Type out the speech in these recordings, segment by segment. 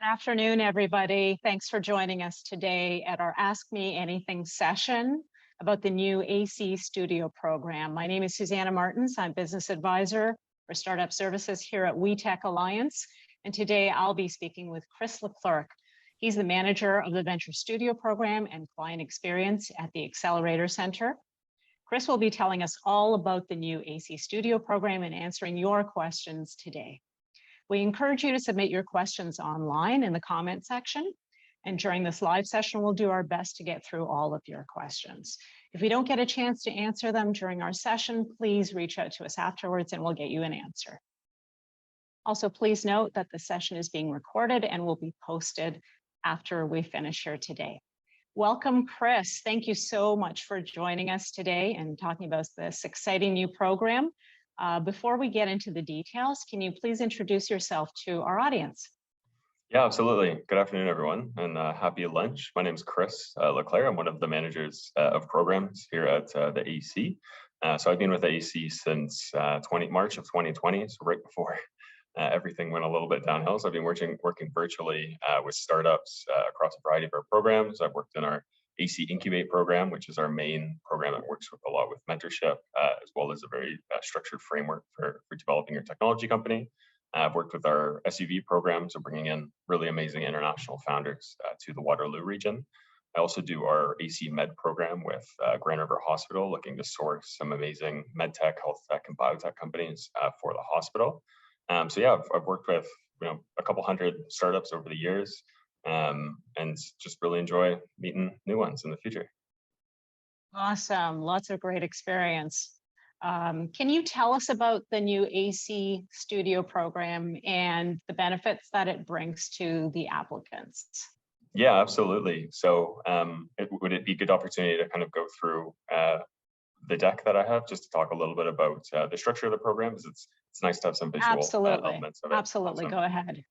Good afternoon, everybody. Thanks for joining us today at our Ask Me Anything session about the new AC Studio program. My name is Susana Martins. I'm Business Advisor for Startup Services here at WEtech Alliance. And today I'll be speaking with Chris Leclerc. He's the manager of the Venture Studio program and client experience at the Accelerator Center. Chris will be telling us all about the new AC Studio program and answering your questions today. We encourage you to submit your questions online in the comment section. And during this live session, we'll do our best to get through all of your questions. If we don't get a chance to answer them during our session, please reach out to us afterwards and we'll get you an answer. Also, please note that the session is being recorded and will be posted after we finish here today. Welcome, Chris. Thank you so much for joining us today and talking about this exciting new program. Before we get into the details, can you please introduce yourself to our audience? Yeah, absolutely. Good afternoon, everyone, and happy lunch. My name is Chris Leclerc. I'm one of the managers of programs here at the AC. So I've been with the AC since March of 2020, so right before everything went a little bit downhill. So I've been working virtually with startups across a variety of our programs. I've worked in our AC Incubate program, which is our main program that works with a lot with mentorship, as well as a very structured framework for developing your technology company. I've worked with our SUV program, so bringing in really amazing international founders to the Waterloo region. I also do our AC Med program with Grand River Hospital, looking to source some amazing med tech, health tech, and biotech companies for the hospital. So yeah, I've worked with a couple hundred startups over the years. And just really enjoy meeting new ones in the future. Awesome. Lots of great experience. Can you tell us about the new AC Studio program and the benefits that it brings to the applicants? Yeah, absolutely. So would it be a good opportunity to kind of go through the deck that I have just to talk a little bit about the structure of the program? Because it's nice to have some visual elements of it. Absolutely. Awesome. Go ahead.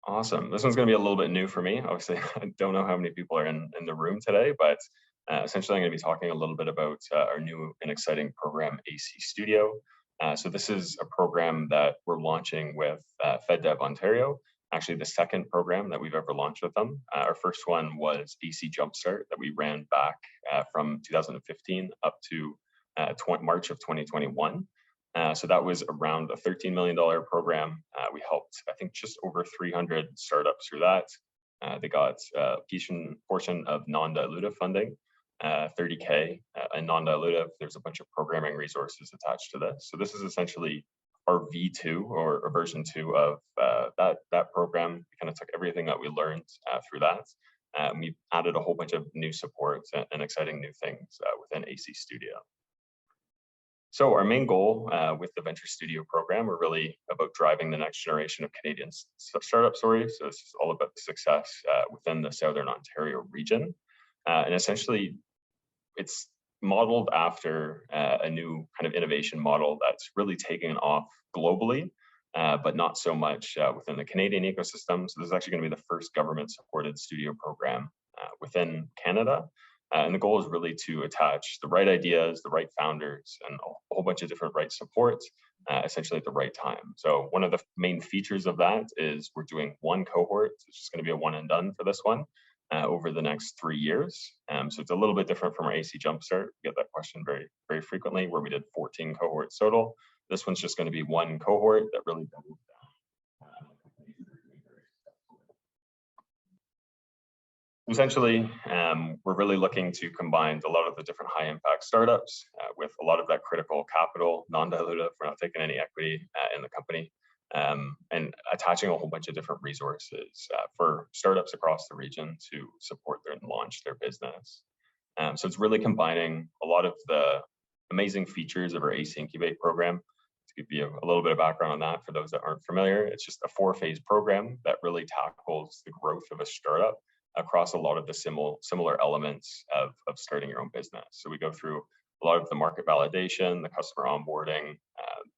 Awesome. This one's going to be a little bit new for me. Obviously, I don't know how many people are in the room today, but essentially I'm going to be talking a little bit about our new and exciting program, AC Studio. So this is a program that we're launching with FedDev Ontario, actually the second program that we've ever launched with them. Our first one was AC Jumpstart that we ran back from 2015 up to March of 2021. So that was around a $13 million program. We helped, I think, just over 300 startups through that. They got a portion of non-dilutive funding, $30K, and non-dilutive. There's a bunch of programming resources attached to this. So this is essentially our V2 or a version 2 of that program. We kind of took everything that we learned through that. We added a whole bunch of new supports and exciting new things within AC Studio. So our main goal with the Venture Studio program, we're really about driving the next generation of Canadian startup stories. So this is all about the success within the Southern Ontario region. And essentially, it's modeled after a new kind of innovation model that's really taken off globally, but not so much within the Canadian ecosystem. So this is actually going to be the first government-supported studio program within Canada. And the goal is really to attach the right ideas, the right founders, and a whole bunch of different right supports, essentially at the right time. So one of the main features of that is we're doing one cohort. So it's just going to be a one and done for this one over the next 3 years. So it's a little bit different from our AC Jumpstart. We get that question very, very frequently, where we did 14 cohorts total. This one's just going to be one cohort that really doubles down. Essentially, we're really looking to combine a lot of the different high impact startups with a lot of that critical capital, non-dilutive. We're not taking any equity in the company, and attaching a whole bunch of different resources for startups across the region to support and launch their business. So it's really combining a lot of the amazing features of our AC Incubate program. To give you a little bit of background on that for those that aren't familiar, it's just a 4-phase program that really tackles the growth of a startup across a lot of the similar elements of starting your own business. So we go through a lot of the market validation, the customer onboarding,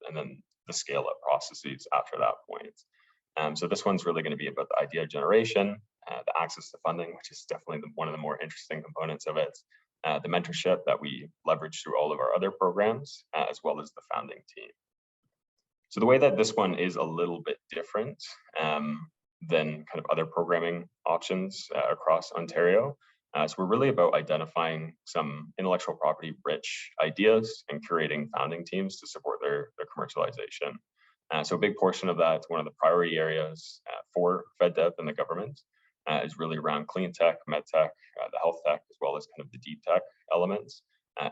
and then the scale-up processes after that point. So this one's really going to be about the idea generation, the access to funding, which is definitely one of the more interesting components of it, the mentorship that we leverage through all of our other programs, as well as the founding team. So the way that this one is a little bit different than kind of other programming options across Ontario. So we're really about identifying some intellectual property rich ideas and curating founding teams to support their commercialization. So a big portion of that, one of the priority areas for FedDev and the government is really around clean tech, med tech, the health tech, as well as kind of the deep tech elements. I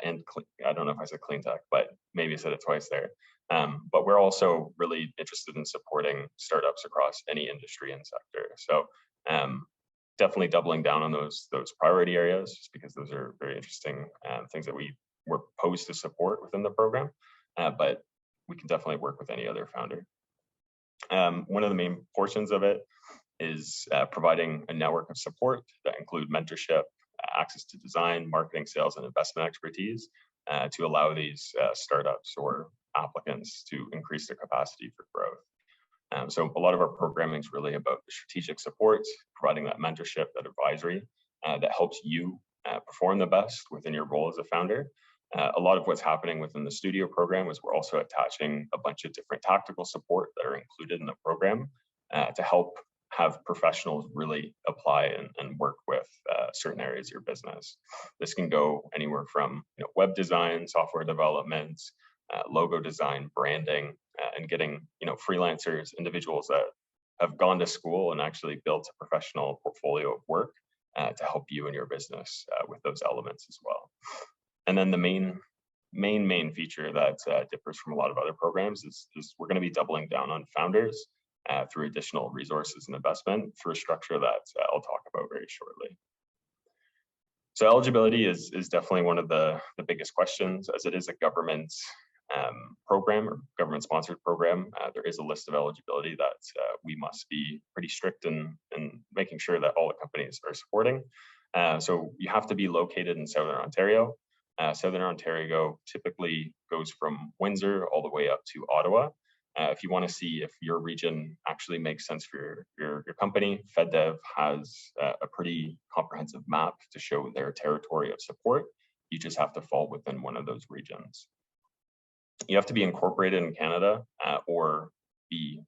don't know if I said clean tech, but maybe I said it twice there. But we're also really interested in supporting startups across any industry and sector. So definitely doubling down on those priority areas, just because those are very interesting things that we were posed to support within the program. But we can definitely work with any other founder. One of the main portions of it is providing a network of support that include mentorship, access to design, marketing, sales, and investment expertise to allow these startups or applicants to increase their capacity for growth. So a lot of our programming is really about the strategic support, providing that mentorship, that advisory that helps you perform the best within your role as a founder. A lot of what's happening within the studio program is we're also attaching a bunch of different tactical support that are included in the program to help have professionals really apply and work with certain areas of your business. This can go anywhere from web design, software development, logo design, branding, and getting freelancers, individuals that have gone to school and actually built a professional portfolio of work to help you and your business with those elements as well. And then the main feature that differs from a lot of other programs is we're going to be doubling down on founders through additional resources and investment through a structure that I'll talk about very shortly. So eligibility is definitely one of the biggest questions, as it is a government program or government-sponsored program. There is a list of eligibility that we must be pretty strict in making sure that all the companies are supporting. So you have to be located in Southern Ontario. Southern Ontario typically goes from Windsor all the way up to Ottawa. If you want to see if your region actually makes sense for your company, FedDev has a pretty comprehensive map to show their territory of support. You just have to fall within one of those regions. You have to be incorporated in Canada or be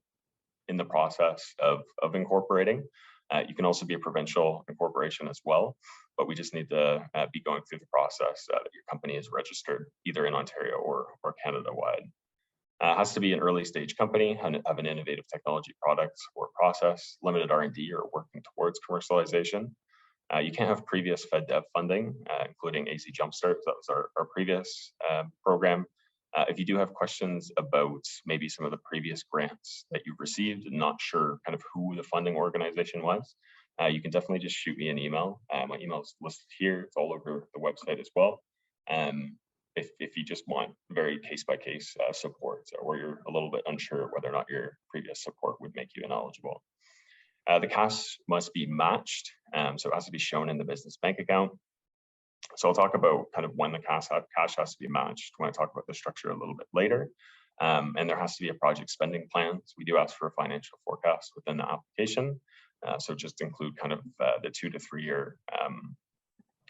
in the process of incorporating. You can also be a provincial incorporation as well, but we just need to be going through the process that your company is registered either in Ontario or Canada-wide. Has to be an early stage company and have an innovative technology product or process, limited R&D or working towards commercialization. You can't have previous FedDev funding, including AC Jumpstart. That was our previous program. If you do have questions about maybe some of the previous grants that you've received and not sure kind of who the funding organization was, you can definitely just shoot me an email. My email is listed here. It's all over the website as well. If you just want very case-by-case support, or you're a little bit unsure whether or not your previous support would make you ineligible. The cash must be matched, so it has to be shown in the business bank account. So I'll talk about kind of when the cash has to be matched when I talk about the structure a little bit later. And there has to be a project spending plan. So we do ask for a financial forecast within the application. So just include kind of the 2 to 3 year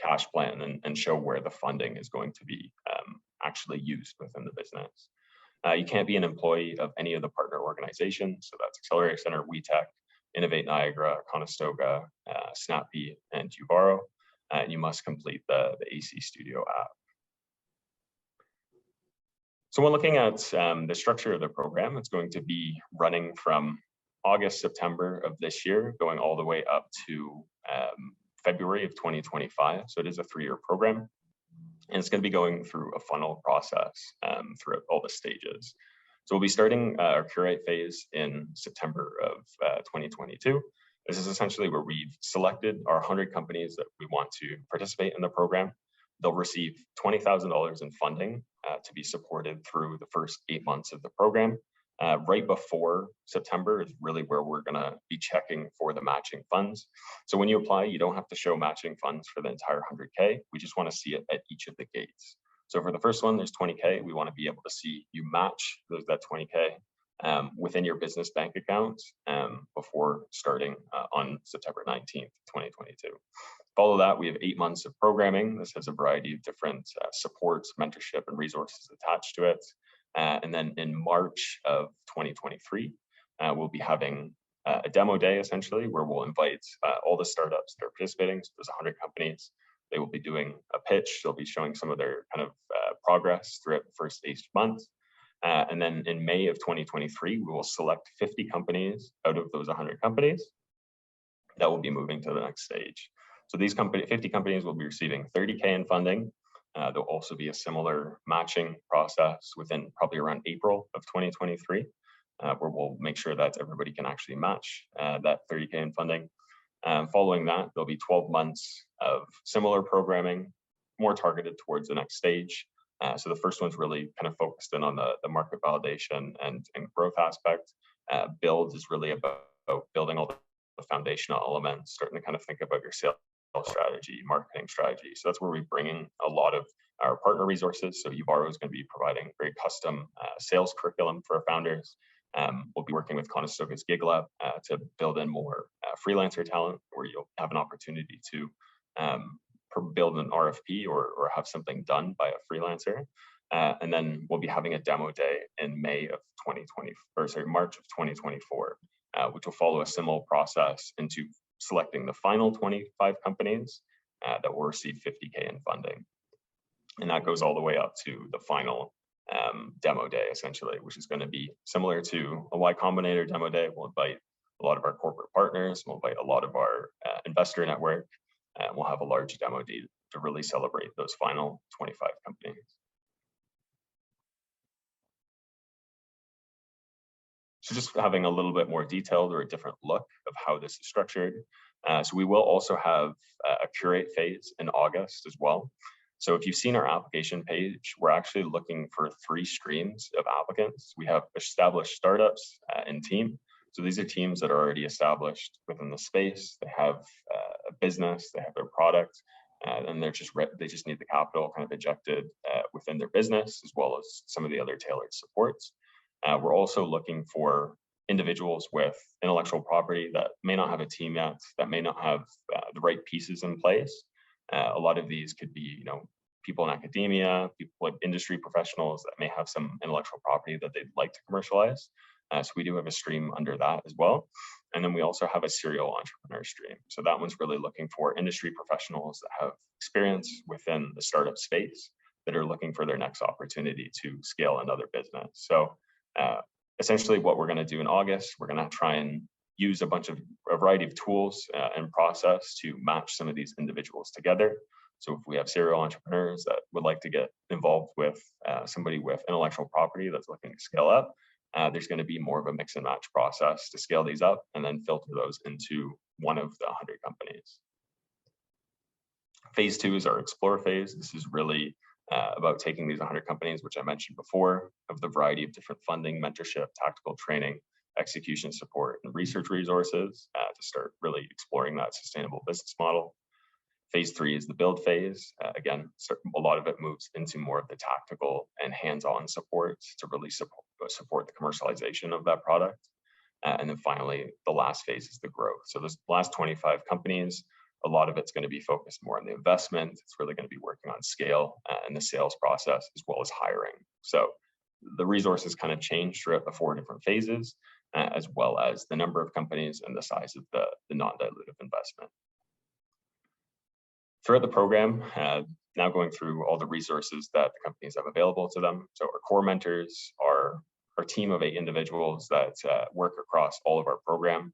cash plan and show where the funding is going to be actually used within the business. You can't be an employee of any of the partner organizations. So that's Accelerator, WEtech, Innovate Niagara, Conestoga, Snappy, and Uvaro. And you must complete the AC Studio app. So when looking at the structure of the program, it's going to be running from August, September of this year, going all the way up to February of 2025. So it is a 3-year program. And it's going to be going through a funnel process throughout all the stages. So we'll be starting our curate phase in September of 2022. This is essentially where we've selected our 100 companies that we want to participate in the program. They'll receive $20,000 in funding to be supported through the first 8 months of the program. Right before September is really where we're going to be checking for the matching funds. So when you apply, you don't have to show matching funds for the entire 100K. We just want to see it at each of the gates. So for the first one, there's 20K. We want to be able to see you match that 20K within your business bank account before starting on September 19th, 2022. Follow that, we have 8 months of programming. This has a variety of different supports, mentorship, and resources attached to it. And then in March of 2023, we'll be having a demo day, essentially, where we'll invite all the startups that are participating. So there's 100 companies. They will be doing a pitch. They'll be showing some of their kind of progress throughout the first 8 months. And then in May of 2023, we will select 50 companies out of those 100 companies that will be moving to the next stage. So these 50 companies will be receiving 30K in funding. There'll also be a similar matching process within probably around April of 2023, where we'll make sure that everybody can actually match that 30K in funding. Following that, there'll be 12 months of similar programming, more targeted towards the next stage. So the first one's really kind of focused in on the market validation and growth aspect. Build is really about building all the foundational elements, starting to kind of think about your sales strategy, marketing strategy. So that's where we bring in a lot of our partner resources. So Uvaro is going to be providing very custom sales curriculum for our founders. We'll be working with Conestoga's Gig Lab to build in more freelancer talent, where you'll have an opportunity to build an RFP or have something done by a freelancer. And then we'll be having a demo day in March of 2024, which will follow a similar process into selecting the final 25 companies that will receive 50K in funding. And that goes all the way up to the final demo day, essentially, which is going to be similar to a Y Combinator demo day. We'll invite a lot of our corporate partners, we'll invite a lot of our investor network, and we'll have a large demo day to really celebrate those final 25 companies. So just having a little bit more detailed or a different look of how this is structured. So we will also have a curate phase in August as well. So if you've seen our application page, we're actually looking for 3 streams of applicants. We have established startups and team. So these are teams that are already established within the space. They have a business, they have their product, and they just need the capital kind of injected within their business, as well as some of the other tailored supports. We're also looking for individuals with intellectual property that may not have a team yet, that may not have the right pieces in place. A lot of these could be, people in academia, people like industry professionals that may have some intellectual property that they'd like to commercialize. So we do have a stream under that as well. And then we also have a serial entrepreneur stream. So that one's really looking for industry professionals that have experience within the startup space that are looking for their next opportunity to scale another business. So essentially what we're going to do in August, we're going to try and use a variety of tools and process to match some of these individuals together. So if we have serial entrepreneurs that would like to get involved with somebody with intellectual property that's looking to scale up, there's going to be more of a mix and match process to scale these up and then filter those into one of the 100 companies. Phase 2 is our explore phase. This is really about taking these 100 companies, which I mentioned before, of the variety of different funding, mentorship, tactical training, execution support, and research resources to start really exploring that sustainable business model. Phase 3 is the build phase. Again, a lot of it moves into more of the tactical and hands-on support to really support the commercialization of that product. And then finally, the last phase is the growth. So this last 25 companies, a lot of it's going to be focused more on the investment. It's really going to be working on scale and the sales process, as well as hiring. So the resources kind of change throughout the 4 different phases, as well as the number of companies and the size of the non-dilutive investment. Throughout the program, now going through all the resources that the companies have available to them. So our core mentors are our team of 8 individuals that work across all of our program.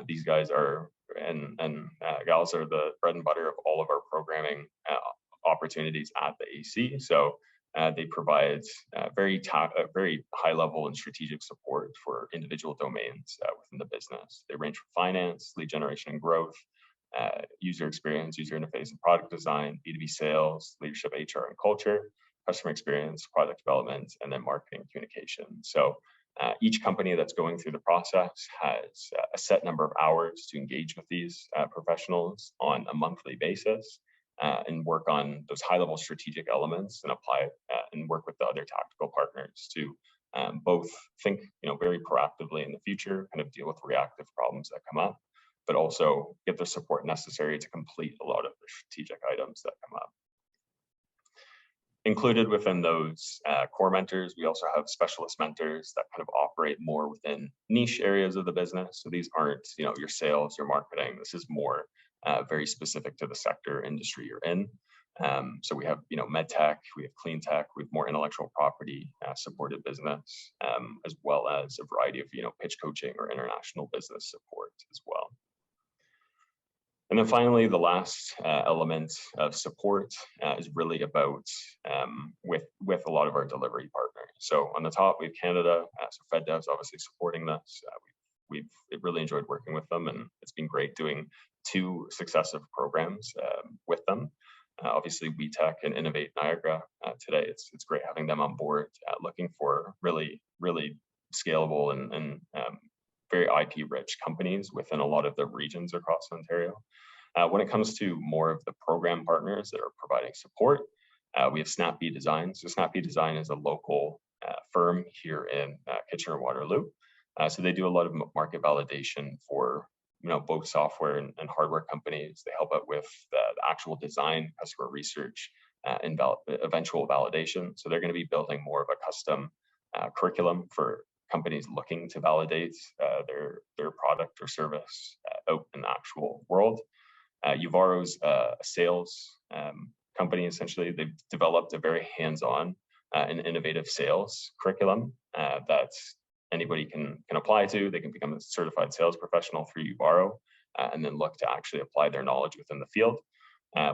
These guys are and gals are the bread and butter of all of our programming opportunities at the AC. So they provide very high level and strategic support for individual domains within the business. They range from finance, lead generation and growth, user experience, user interface and product design, B2B sales, leadership, HR and culture, customer experience, product development, and then marketing communication. So each company that's going through the process has a set number of hours to engage with these professionals on a monthly basis and work on those high-level strategic elements and apply and work with the other tactical partners to both think very proactively in the future, kind of deal with reactive problems that come up, but also get the support necessary to complete a lot of the strategic items that come up. Included within those core mentors, we also have specialist mentors that kind of operate more within niche areas of the business. So these aren't, your sales or marketing. This is more very specific to the sector industry you're in. So we have, med tech, we have clean tech, we have more intellectual property supported business, as well as a variety of, pitch coaching or international business support as well. And then finally, the last element of support is really about with a lot of our delivery partners. So on the top, we have Canada, so FedDev's obviously supporting this. We've really enjoyed working with them, and it's been great doing 2 successive programs with them. Obviously, WEtech and Innovate Niagara today. It's great having them on board, looking for really scalable and very IP-rich companies within a lot of the regions across Ontario. When it comes to more of the program partners that are providing support, we have Snappy Design. So Snappy Design is a local firm here in Kitchener-Waterloo. So they do a lot of market validation for both software and hardware companies. They help out with the actual design, customer research, and eventual validation. So they're going to be building more of a custom curriculum for companies looking to validate their product or service out in the actual world. Uvaro's a sales company. Essentially, they've developed a very hands-on and innovative sales curriculum that anybody can apply to. They can become a certified sales professional through Uvaro and then look to actually apply their knowledge within the field.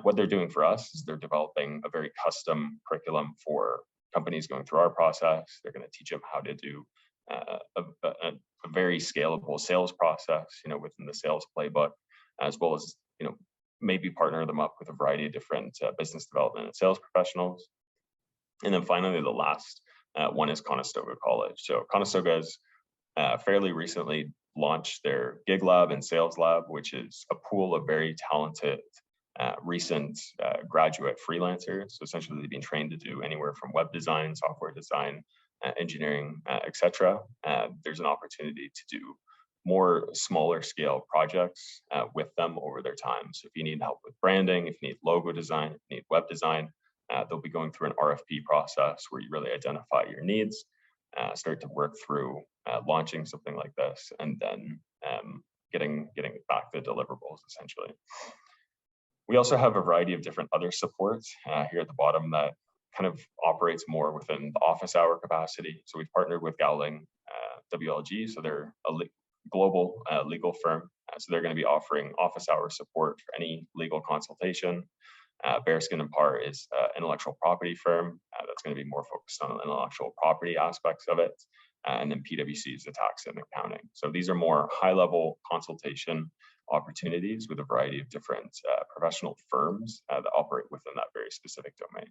What they're doing for us is they're developing a very custom curriculum for companies going through our process. They're going to teach them how to do a very scalable sales process, within the sales playbook, as well as, maybe partner them up with a variety of different business development and sales professionals. And then finally, the last one is Conestoga College. So Conestoga has fairly recently launched their Gig Lab and Sales Lab, which is a pool of very talented recent graduate freelancers. So essentially, they've been trained to do anywhere from web design, software design, engineering, etc. There's an opportunity to do more smaller scale projects with them over their time. So if you need help with branding, if you need logo design, if you need web design, they'll be going through an RFP process where you really identify your needs, start to work through launching something like this, and then getting back the deliverables essentially. We also have a variety of different other supports here at the bottom that kind of operates more within the office hour capacity. So we've partnered with Gowling WLG, so they're a global legal firm. So they're going to be offering office hour support for any legal consultation. Bearskin and Parr is an intellectual property firm that's going to be more focused on the intellectual property aspects of it. And then PwC is the tax and accounting. So these are more high-level consultation opportunities with a variety of different professional firms that operate within that very specific domain.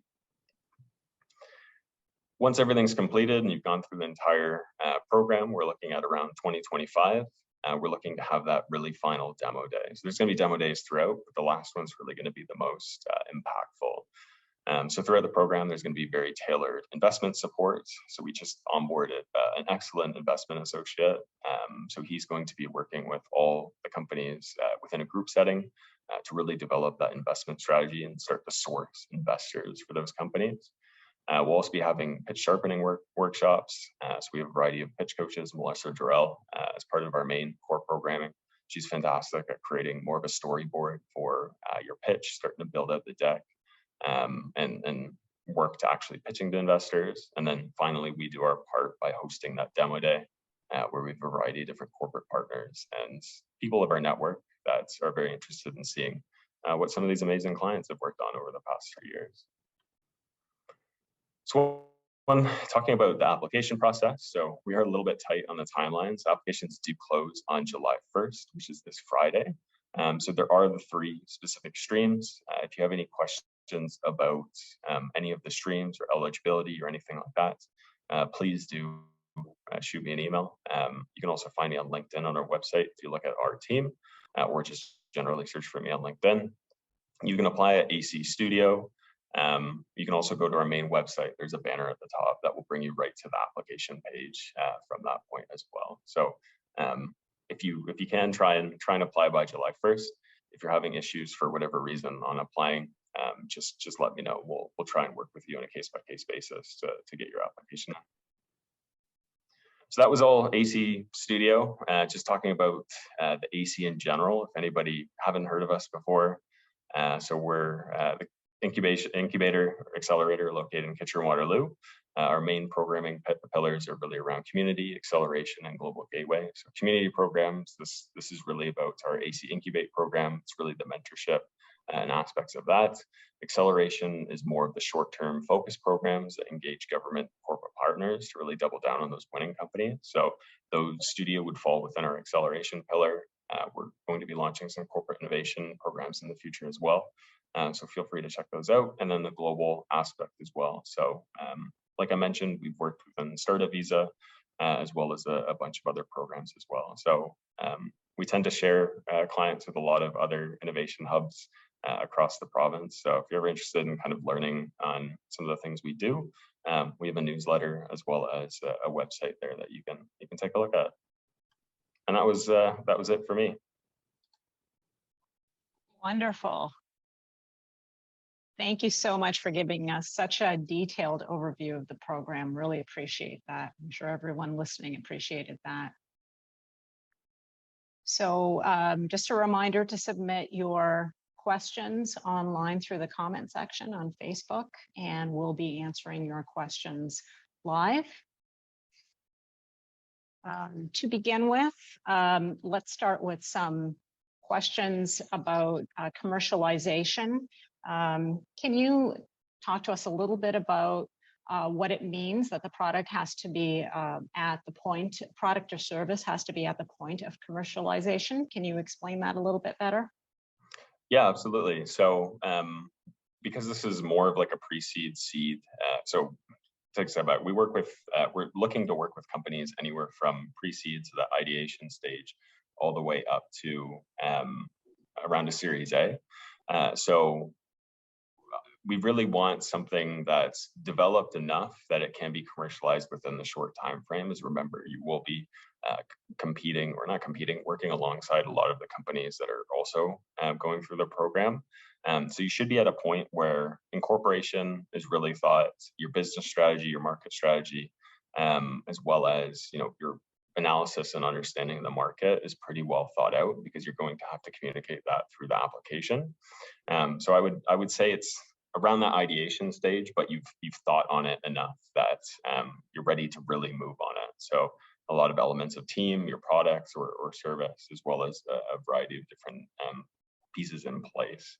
Once everything's completed and you've gone through the entire program, we're looking at around 2025. We're looking to have that really final demo day. So there's going to be demo days throughout, but the last one's really going to be the most impactful. So throughout the program, there's going to be very tailored investment support. So we just onboarded an excellent investment associate. So he's going to be working with all the companies within a group setting to really develop that investment strategy and start to source investors for those companies. We'll also be having pitch sharpening workshops. So we have a variety of pitch coaches, Melissa Durrell, as part of our main core programming. She's fantastic at creating more of a storyboard for your pitch, starting to build out the deck, and work to actually pitching to investors. And then finally, we do our part by hosting that demo day, where we have a variety of different corporate partners and people of our network that are very interested in seeing what some of these amazing clients have worked on over the past 3 years. So when talking about the application process, so we are a little bit tight on the timelines. Applications do close on July 1st, which is this Friday. So there are the 3 specific streams. If you have any questions about any of the streams or eligibility or anything like that, please do shoot me an email. You can also find me on LinkedIn on our website if you look at our team, or just generally search for me on LinkedIn. You can apply at AC Studio. You can also go to our main website. There's a banner at the top that will bring you right to the application page from that point as well. So if you can try and apply by July 1st. If you're having issues for whatever reason on applying, just let me know. We'll try and work with you on a case-by-case basis to get your application in. So that was all AC Studio, just talking about the AC in general. If anybody haven't heard of us before, so we're the incubator or accelerator located in Kitchener-Waterloo. Our main programming pillars are really around community, acceleration, and global gateway. So community programs, this is really about our AC Incubate program. It's really the mentorship and aspects of that. Acceleration is more of the short-term focus programs that engage government corporate partners to really double down on those winning companies. So those studio would fall within our acceleration pillar. We're going to be launching some corporate innovation programs in the future as well. So feel free to check those out. And then the global aspect as well. So like I mentioned, we've worked within Startup Visa as well as a bunch of other programs as well. So we tend to share clients with a lot of other innovation hubs across the province. So if you're ever interested in kind of learning on some of the things we do, we have a newsletter as well as a website there that you can take a look at. And that was it for me. Wonderful. Thank you so much for giving us such a detailed overview of the program. Really appreciate that. I'm sure everyone listening appreciated that. So just a reminder to submit your questions online through the comment section on Facebook, and we'll be answering your questions live. To begin with, let's start with some questions about commercialization. Can you talk to us a little bit about what it means that the product has to be at the point, product or service has to be at the point of commercialization? Can you explain that a little bit better? Yeah, absolutely. So because this is more of like a pre-seed seed, so take a step back. We're looking to work with companies anywhere from pre-seed to the ideation stage, all the way up to around a Series A. So we really want something that's developed enough that it can be commercialized within the short time frame. As remember, you will be working alongside a lot of the companies that are also going through the program. So you should be at a point where incorporation is really thought, your business strategy, your market strategy, as well as your analysis and understanding of the market is pretty well thought out, because you're going to have to communicate that through the application. So I would say it's around that ideation stage, but you've thought on it enough that you're ready to really move on it. So a lot of elements of team, your products or service, as well as a variety of different pieces in place,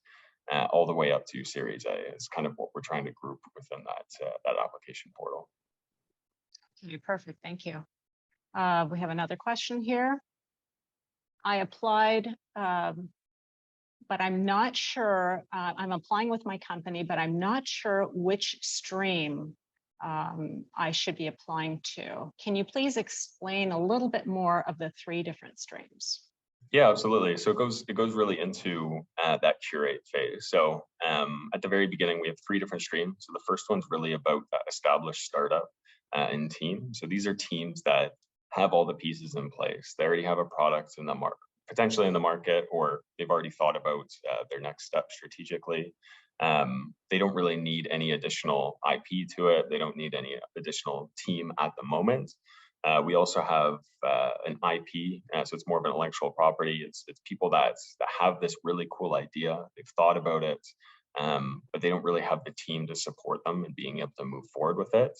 all the way up to Series A is kind of what we're trying to group within that application portal. Okay, perfect. Thank you. We have another question here. I applied, but I'm not sure, I'm applying with my company, but I'm not sure which stream I should be applying to. Can you please explain a little bit more of the 3 different streams? Yeah, absolutely. So it goes really into that curate phase. So at the very beginning, we have 3 different streams. So the first one's really about that established startup and team. So these are teams that have all the pieces in place. They already have a product in the market, potentially in the market, or they've already thought about their next step strategically. They don't really need any additional IP to it. They don't need any additional team at the moment. We also have an IP, so it's more of an intellectual property. It's people that have this really cool idea. They've thought about it, but they don't really have the team to support them in being able to move forward with it.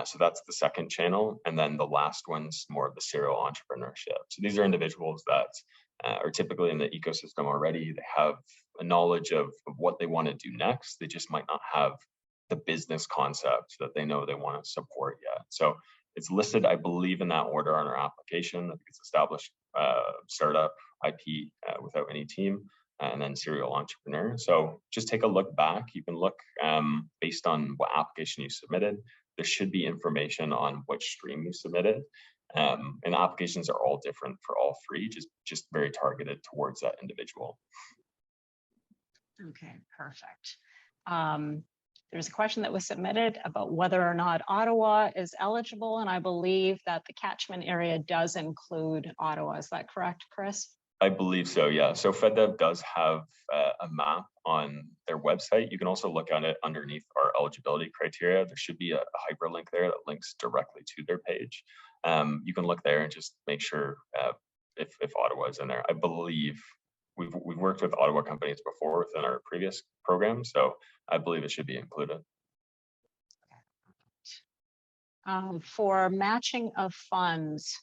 So that's the second channel. And then the last one's more of the serial entrepreneurship. So these are individuals that are typically in the ecosystem already. They have a knowledge of what they want to do next. They just might not have the business concept that they know they want to support yet. So it's listed, I believe, in that order on our application. I think it's established startup, IP without any team, and then serial entrepreneur. So just take a look back. You can look based on what application you submitted. There should be information on which stream you submitted. And the applications are all different for all 3, just very targeted towards that individual. Okay, perfect. There's a question that was submitted about whether or not Ottawa is eligible, and I believe that the catchment area does include Ottawa. Is that correct, Chris? I believe so, yeah. So FedDev does have a map on their website. You can also look at it underneath our eligibility criteria. There should be a hyperlink there that links directly to their page. You can look there and just make sure if Ottawa is in there. I believe we've worked with Ottawa companies before within our previous program, so I believe it should be included. For matching of funds,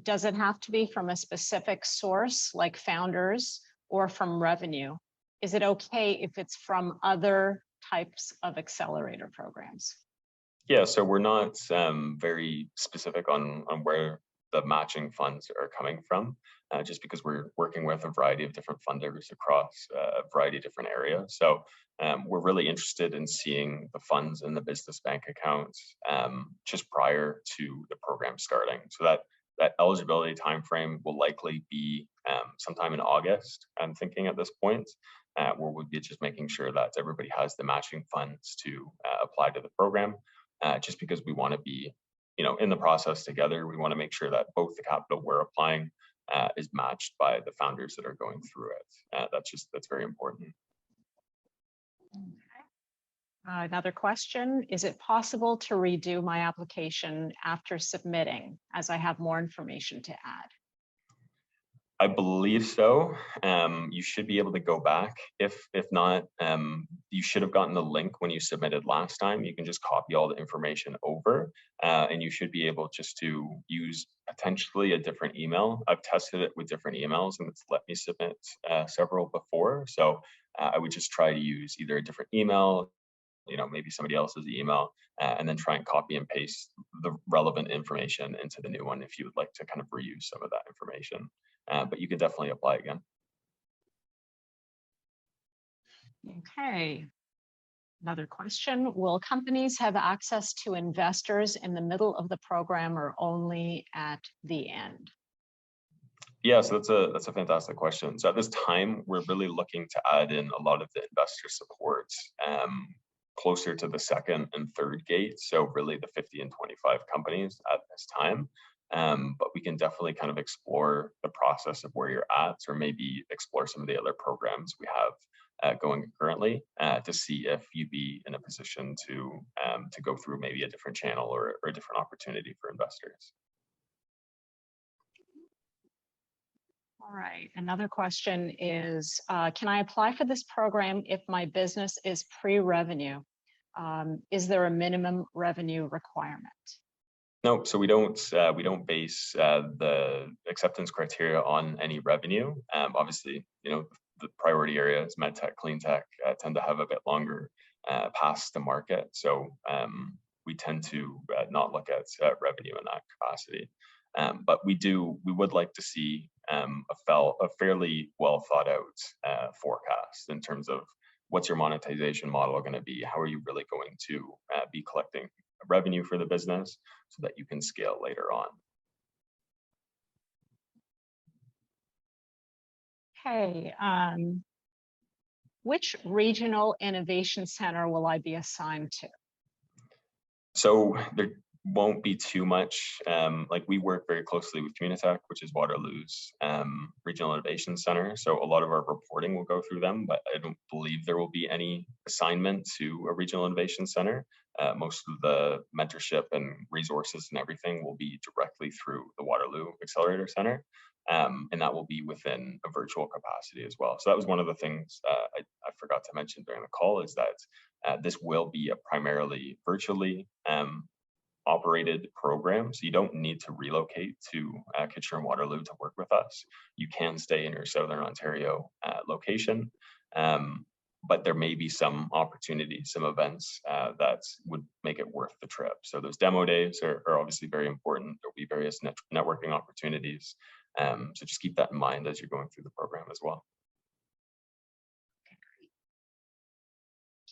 does it have to be from a specific source like founders or from revenue? Is it okay if it's from other types of accelerator programs? Yeah, so we're not very specific on where the matching funds are coming from, just because we're working with a variety of different funders across a variety of different areas. So we're really interested in seeing the funds in the business bank accounts just prior to the program starting. So that eligibility timeframe will likely be sometime in August, I'm thinking at this point, where we'll be just making sure that everybody has the matching funds to apply to the program. Just because we want to be, in the process together. We want to make sure that both the capital we're applying is matched by the founders that are going through it. That's very important. Another question, is it possible to redo my application after submitting, as I have more information to add? I believe so. You should be able to go back. If not, you should have gotten the link when you submitted last time. You can just copy all the information over, and you should be able just to use potentially a different email. I've tested it with different emails, and it's let me submit several before. So I would just try to use either a different email, maybe somebody else's email, and then try and copy and paste the relevant information into the new one if you would like to kind of reuse some of that information. But you could definitely apply again. Okay. Another question, will companies have access to investors in the middle of the program or only at the end? Yeah, so that's a fantastic question. So at this time, we're really looking to add in a lot of the investor support closer to the second and third gate. So really the 50 and 25 companies at this time. But we can definitely kind of explore the process of where you're at, or maybe explore some of the other programs we have going currently to see if you'd be in a position to go through maybe a different channel or a different opportunity for investors. All right, another question is, can I apply for this program if my business is pre-revenue? Is there a minimum revenue requirement? No, so we don't base the acceptance criteria on any revenue. Obviously, the priority areas, medtech, clean tech, tend to have a bit longer paths to market. So we tend to not look at revenue in that capacity. But we would like to see a fairly well thought out forecast in terms of what's your monetization model going to be? How are you really going to be collecting revenue for the business so that you can scale later on? Okay. Which regional innovation center will I be assigned to? So there won't be too much. Like we work very closely with WEtech, which is Waterloo's regional innovation center. So a lot of our reporting will go through them, but I don't believe there will be any assignment to a regional innovation center. Most of the mentorship and resources and everything will be directly through the Waterloo Accelerator Center. And that will be within a virtual capacity as well. So that was one of the things I forgot to mention during the call, is that this will be a primarily virtually operated program. So you don't need to relocate to Kitchener-Waterloo to work with us. You can stay in your Southern Ontario location. But there may be some opportunities, some events that would make it worth the trip. So those demo days are obviously very important. There'll be various networking opportunities. So just keep that in mind as you're going through the program as well.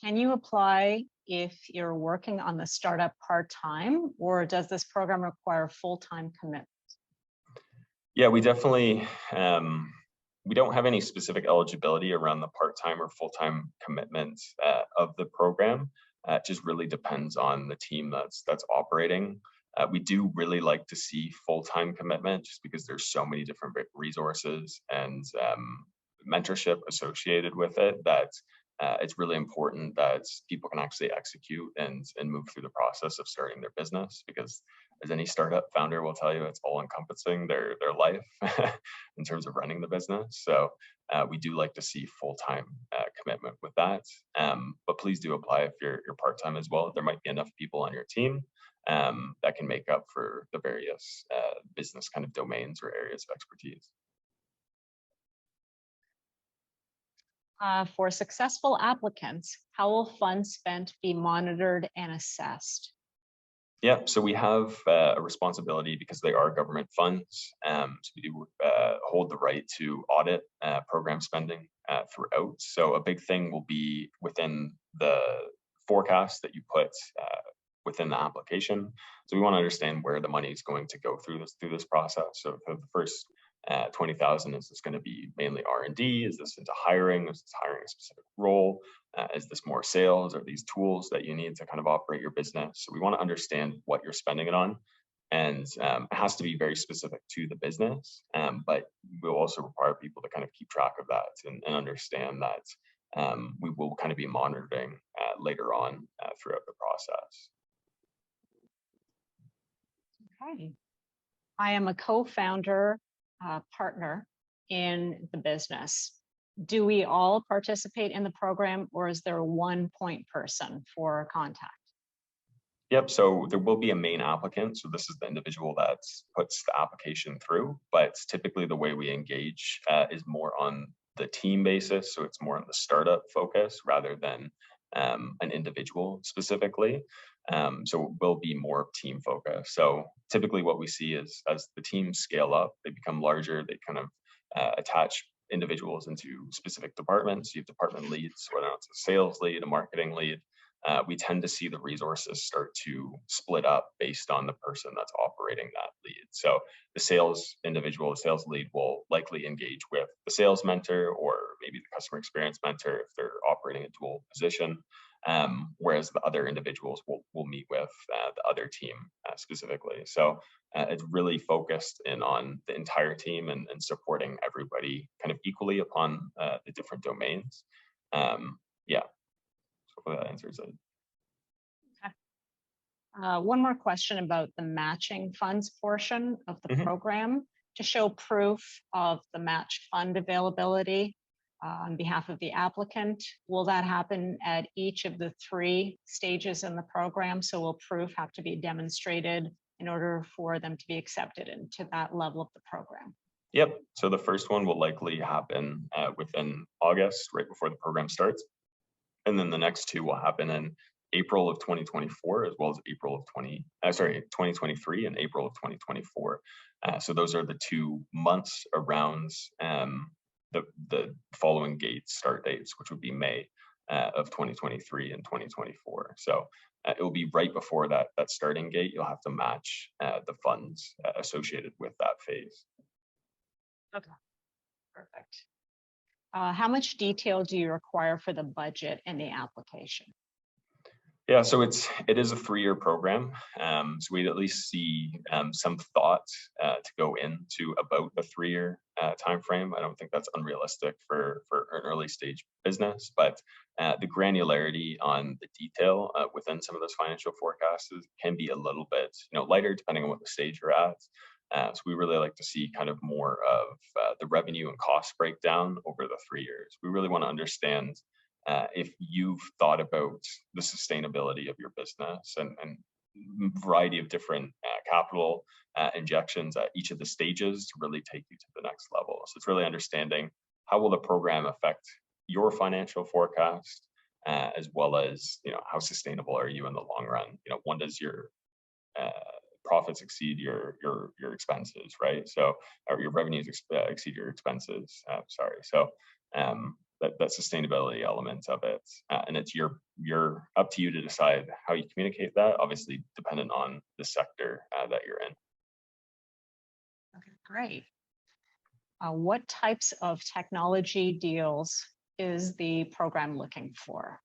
Can you apply if you're working on the startup part-time, or does this program require full-time commitment? Yeah, we definitely, we don't have any specific eligibility around the part-time or full-time commitment of the program. It just really depends on the team that's operating. We do really like to see full-time commitment just because there's so many different resources and mentorship associated with it that it's really important that people can actually execute and move through the process of starting their business, because as any startup founder will tell you, it's all encompassing their life in terms of running the business. So we do like to see full-time commitment with that. But please do apply if you're part-time as well. There might be enough people on your team that can make up for the various business kind of domains or areas of expertise. For successful applicants, how will funds spent be monitored and assessed? Yeah, so we have a responsibility because they are government funds. So we do hold the right to audit program spending throughout. So a big thing will be within the forecast that you put within the application. So we want to understand where the money is going to go through this process. So for the first 20,000, is this going to be mainly R&D? Is this into hiring? Is this hiring a specific role? Is this more sales? Are these tools that you need to kind of operate your business? So we want to understand what you're spending it on, and it has to be very specific to the business. But we'll also require people to kind of keep track of that and understand that we will kind of be monitoring later on throughout the process. Okay. I am a co-founder partner in the business. Do we all participate in the program, or is there one point person for contact? Yep, so there will be a main applicant. So this is the individual that puts the application through, but typically the way we engage is more on the team basis. So it's more on the startup focus rather than an individual specifically. So it will be more team focused. So typically what we see is as the teams scale up, they become larger, they kind of attach individuals into specific departments. You have department leads, whether it's a sales lead, a marketing lead. We tend to see the resources start to split up based on the person that's operating that lead. So the sales individual, the sales lead will likely engage with the sales mentor or maybe the customer experience mentor if they're operating a dual position. Whereas the other individuals will meet with the other team specifically. So it's really focused in on the entire team and supporting everybody kind of equally upon the different domains. Yeah. Hopefully that answers it. Okay. One more question about the matching funds portion of the program. To show proof of the match fund availability on behalf of the applicant, will that happen at each of the 3 stages in the program? So will proof have to be demonstrated in order for them to be accepted into that level of the program? Yep. So the first one will likely happen within August, right before the program starts. And then the next 2 will happen in April of 2024, as well as April of 2023 and April of 2024. So those are the 2 months around the following start dates, which would be May of 2023 and 2024. So it will be right before that starting gate. You'll have to match the funds associated with that phase. Okay, perfect. How much detail do you require for the budget and the application? Yeah, so it is a 3-year program. So we'd at least see some thought to go into about a 3-year timeframe. I don't think that's unrealistic for an early stage business, but the granularity on the detail within some of those financial forecasts can be a little bit lighter depending on what the stage you're at. So we really like to see kind of more of the revenue and cost breakdown over the 3 years. We really want to understand if you've thought about the sustainability of your business and variety of different capital injections at each of the stages to really take you to the next level. So it's really understanding how will the program affect your financial forecast, as well as how sustainable are you in the long run. When does your profits exceed your expenses, right? So, or your revenues exceed your expenses. So that sustainability element of it, and it's you're up to you to decide how you communicate that. Obviously, dependent on the sector that you're in. Okay, great. What types of technology deals is the program looking for?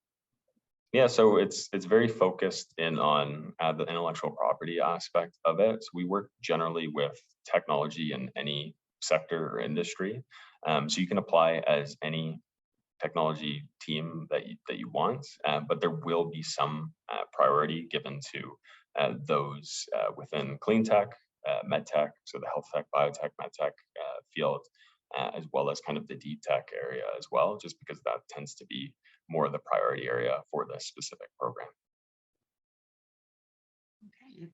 Yeah, so it's very focused in on the intellectual property aspect of it. So we work generally with technology in any sector or industry. So you can apply as any technology team that you want, but there will be some priority given to those within clean tech, med tech, so the health tech, biotech, med tech field, as well as kind of the deep tech area as well, just because that tends to be more of the priority area for this specific program. Okay.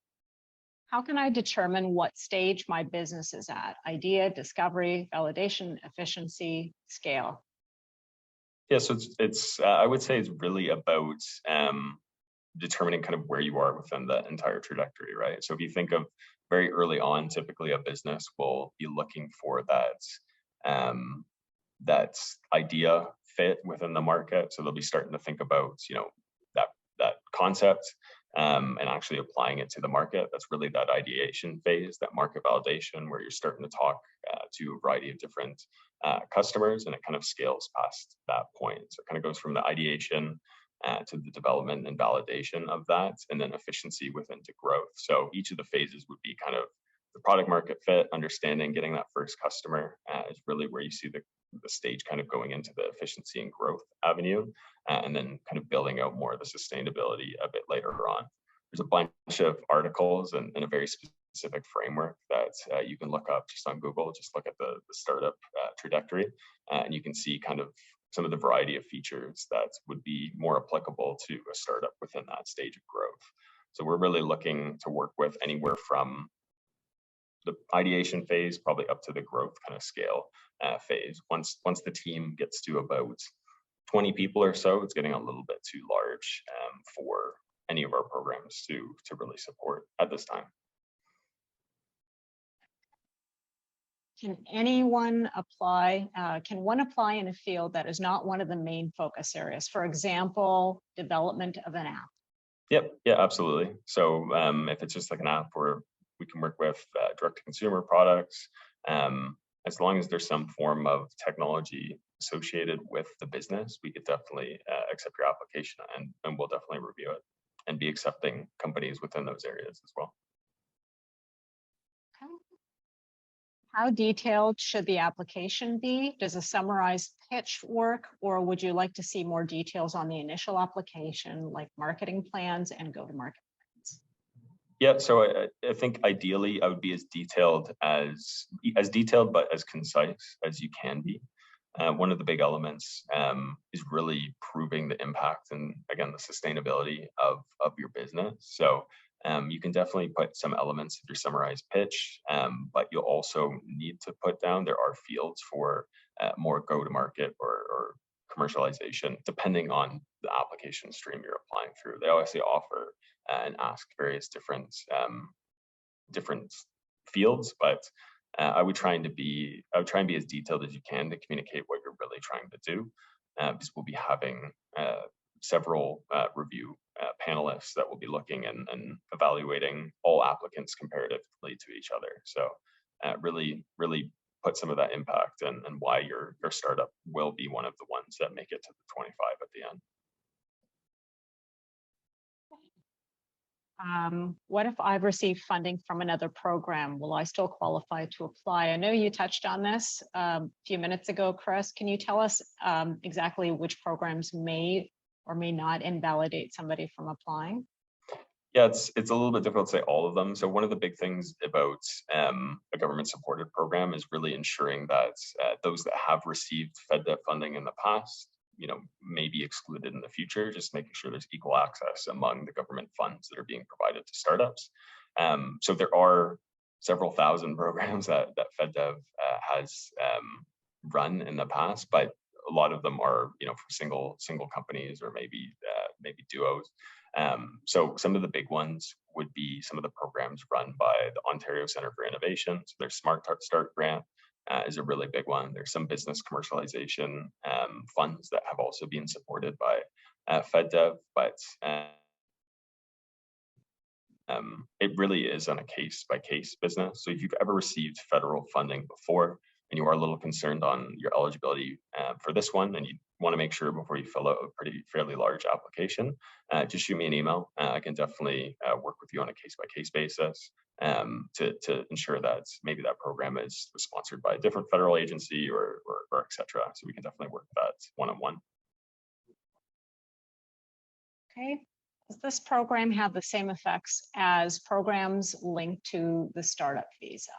How can I determine what stage my business is at? Idea, discovery, validation, efficiency, scale. Yeah, so it's I would say it's really about determining kind of where you are within the entire trajectory, right? So if you think of very early on, typically a business will be looking for um, that idea fit within the market. So they'll be starting to think about, that that concept and actually applying it to the market. That's really that ideation phase, that market validation, where you're starting to talk to a variety of different customers, and it kind of scales past that point. So it kind of goes from the ideation to the development and validation of that, and then efficiency within to growth. So each of the phases would be kind of the product market fit, understanding, getting that first customer is really where you see the stage kind of going into the efficiency and growth avenue, and then kind of building out more of the sustainability a bit later on. There's a bunch of articles and a very specific framework that you can look up just on Google. Just look at the startup trajectory, and you can see kind of some of the variety of features that would be more applicable to a startup within that stage of growth. So we're really looking to work with anywhere from the ideation phase, probably up to the growth kind of scale phase. Once the team gets to about 20 people or so, it's getting a little bit too large for any of our programs to really support at this time. Can anyone apply? Can one apply in a field that is not one of the main focus areas? For example, development of an app. Yep, yeah, absolutely. So if it's just like an app where we can work with direct-to-consumer products, as long as there's some form of technology associated with the business, we could definitely accept your application, and we'll definitely review it and be accepting companies within those areas as well. How detailed should the application be? Does a summarized pitch work, or would you like to see more details on the initial application, like marketing plans and go-to-market plans? Yeah, so I think ideally I would be as detailed but as concise as you can be. One of the big elements is really proving the impact and, again, the sustainability of your business. So you can definitely put some elements of your summarized pitch, but you'll also need to put down, there are fields for more go-to-market or commercialization, depending on the application stream you're applying through. They obviously offer and ask various different fields, but I would try and be as detailed as you can to communicate what you're really trying to do, because we'll be having several review panelists that will be looking and evaluating all applicants comparatively to each other. So really put some of that impact and why your startup will be one of the ones that make it to the 25 at the end. What if I've received funding from another program? Will I still qualify to apply? I know you touched on this a few minutes ago, Chris. Can you tell us exactly which programs may or may not invalidate somebody from applying? Yeah, it's a little bit difficult to say all of them. So one of the big things about a government-supported program is really ensuring that those that have received FedDev funding in the past, may be excluded in the future, just making sure there's equal access among the government funds that are being provided to startups. So there are several thousand programs that FedDev has run in the past, but a lot of them are, for single companies or maybe duos. So some of the big ones would be some of the programs run by the Ontario Centre for Innovation. So their Smart Start grant is a really big one. There's some business commercialization funds that have also been supported by FedDev, but it really is on a case-by-case business. So if you've ever received federal funding before, and you are a little concerned on your eligibility for this one, and you want to make sure before you fill out a fairly large application, just shoot me an email. I can definitely work with you on a case-by-case basis to ensure that maybe that program is sponsored by a different federal agency or et cetera. So we can definitely work with that one-on-one. Okay. Does this program have the same effects as programs linked to the startup visa?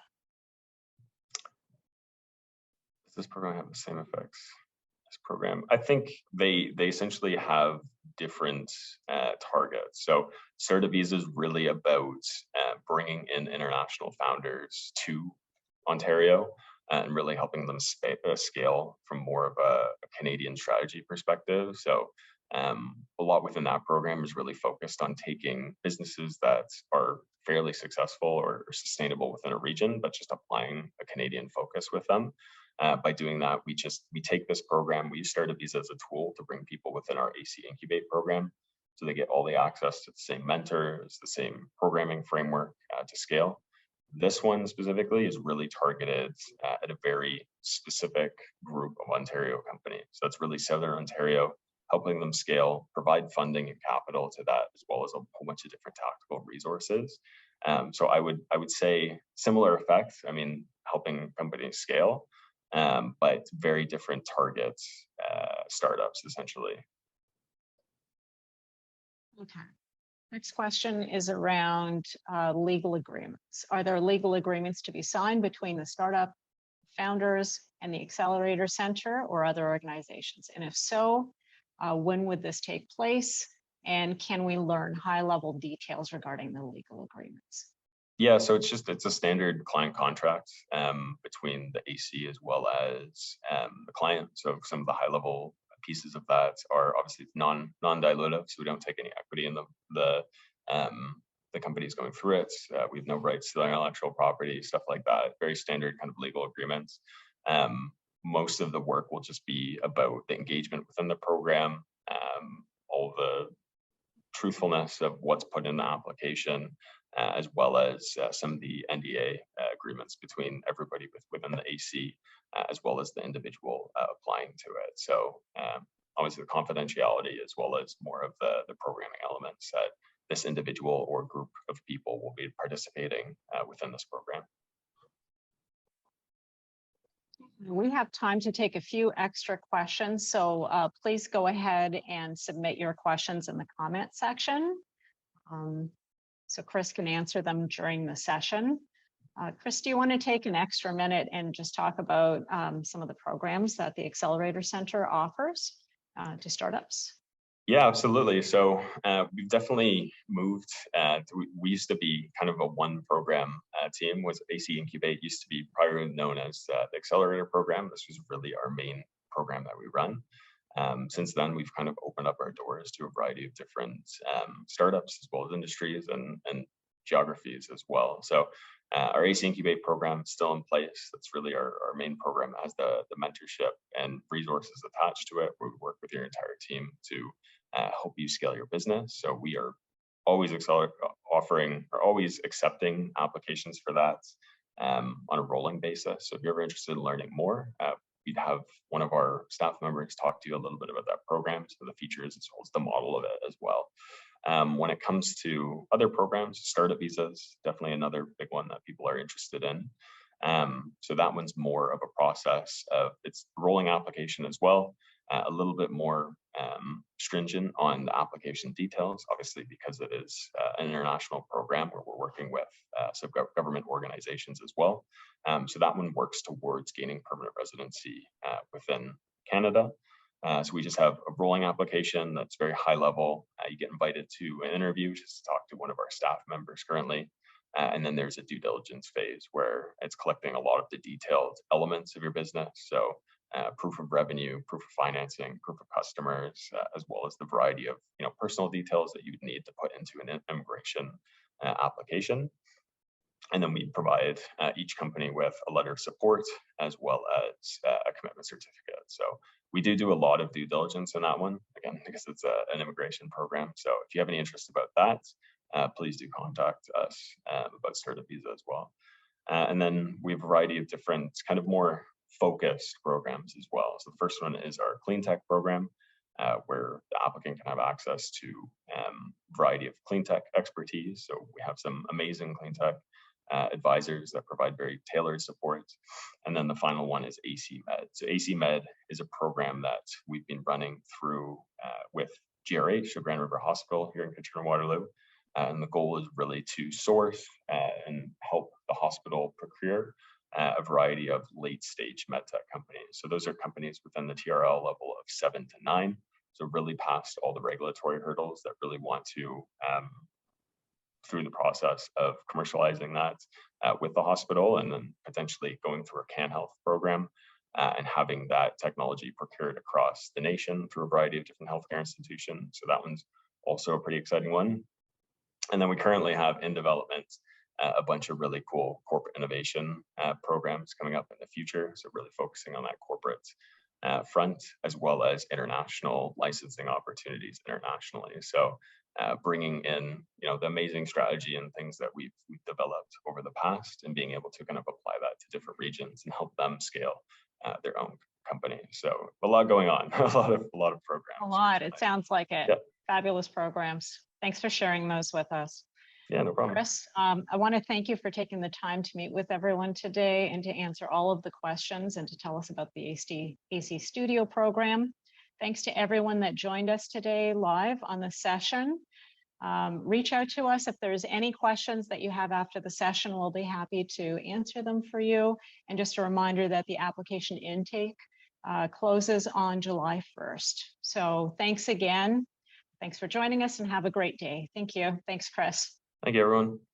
Does this program have the same effects? This program, I think they essentially have different targets. So startup visa is really about bringing in international founders to Ontario and really helping them scale from more of a Canadian strategy perspective. So a lot within that program is really focused on taking businesses that are fairly successful or sustainable within a region, but just applying a Canadian focus with them. By doing that, we take this program, we use startup visa as a tool to bring people within our AC Incubate program. So they get all the access to the same mentors, the same programming framework to scale. This one specifically is really targeted at a very specific group of Ontario companies. So it's really Southern Ontario, helping them scale, provide funding and capital to that, as well as a whole bunch of different tactical resources. So I would say similar effect. I mean, helping companies scale, but very different targets, startups essentially. Okay. Next question is around legal agreements. Are there legal agreements to be signed between the startup founders and the Accelerator Center or other organizations? And if so, when would this take place? And can we learn high-level details regarding the legal agreements? Yeah, so it's a standard client contract between the AC as well as the client. So some of the high-level pieces of that are obviously non-dilutive, so we don't take any equity in the companies going through it. We have no rights to the intellectual property, stuff like that. Very standard kind of legal agreements. Most of the work will just be about the engagement within the program, all the truthfulness of what's put in the application, as well as some of the NDA agreements between everybody within the AC, as well as the individual applying to it. So obviously the confidentiality, as well as more of the programming elements that this individual or group of people will be participating within this program. We have time to take a few extra questions, so please go ahead and submit your questions in the comment section. So Chris can answer them during the session. Chris, do you want to take an extra minute and just talk about some of the programs that the Accelerator Center offers to startups? Yeah, absolutely. So we've definitely moved. We used to be kind of a one program team. Was AC Incubate used to be prior known as the Accelerator program. This was really our main program that we run. Since then, we've kind of opened up our doors to a variety of different startups, as well as industries and geographies as well. So our AC Incubate program is still in place. That's really our main program, has the mentorship and resources attached to it, where we work with your entire team to help you scale your business. So we are always always accepting applications for that on a rolling basis. So if you're ever interested in learning more, we'd have one of our staff members talk to you a little bit about that program, so the features as well as the model of it as well. When it comes to other programs, startup visas, definitely another big one that people are interested in. So that one's more of a process of, it's rolling application as well, a little bit more stringent on the application details, obviously because it is an international program where we're working with some government organizations as well. So that one works towards gaining permanent residency within Canada. So we just have a rolling application that's very high level. You get invited to an interview just to talk to one of our staff members currently. And then there's a due diligence phase where it's collecting a lot of the detailed elements of your business. So proof of revenue, proof of financing, proof of customers, as well as the variety of personal details that you'd need to put into an immigration application. And then we provide each company with a letter of support as well as a commitment certificate. So we do a lot of due diligence in that one, again, because it's an immigration program. So if you have any interest about that, please do contact us about startup visa as well. And then we have a variety of different kind of more focused programs as well. So the first one is our clean tech program, where the applicant can have access to a variety of clean tech expertise. So we have some amazing clean tech advisors that provide very tailored support. And then the final one is AC Med. So AC Med is a program that we've been running through with GRH, so Grand River Hospital here in Kitchener-Waterloo. And the goal is really to source and help the hospital procure a variety of late-stage medtech companies. So those are companies within the TRL level of 7 to 9. So really past all the regulatory hurdles that really want to, through the process of commercializing that with the hospital, and then potentially going through a CanHealth program and having that technology procured across the nation through a variety of different healthcare institutions. So that one's also a pretty exciting one. And then we currently have in development a bunch of really cool corporate innovation programs coming up in the future. So really focusing on that corporate front, as well as international licensing opportunities internationally. So bringing in, the amazing strategy and things that we've developed over the past, and being able to kind of apply that to different regions and help them scale their own company. So a lot going on, a lot of programs. A lot. It sounds like it. Yep. Fabulous programs. Thanks for sharing those with us. Yeah, no problem. Chris, I want to thank you for taking the time to meet with everyone today and to answer all of the questions and to tell us about the AC Studio program. Thanks to everyone that joined us today live on the session. Reach out to us if there's any questions that you have after the session. We'll be happy to answer them for you. And just a reminder that the application intake closes on July 1st. So thanks again. Thanks for joining us and have a great day. Thank you. Thanks, Chris. Thank you, everyone.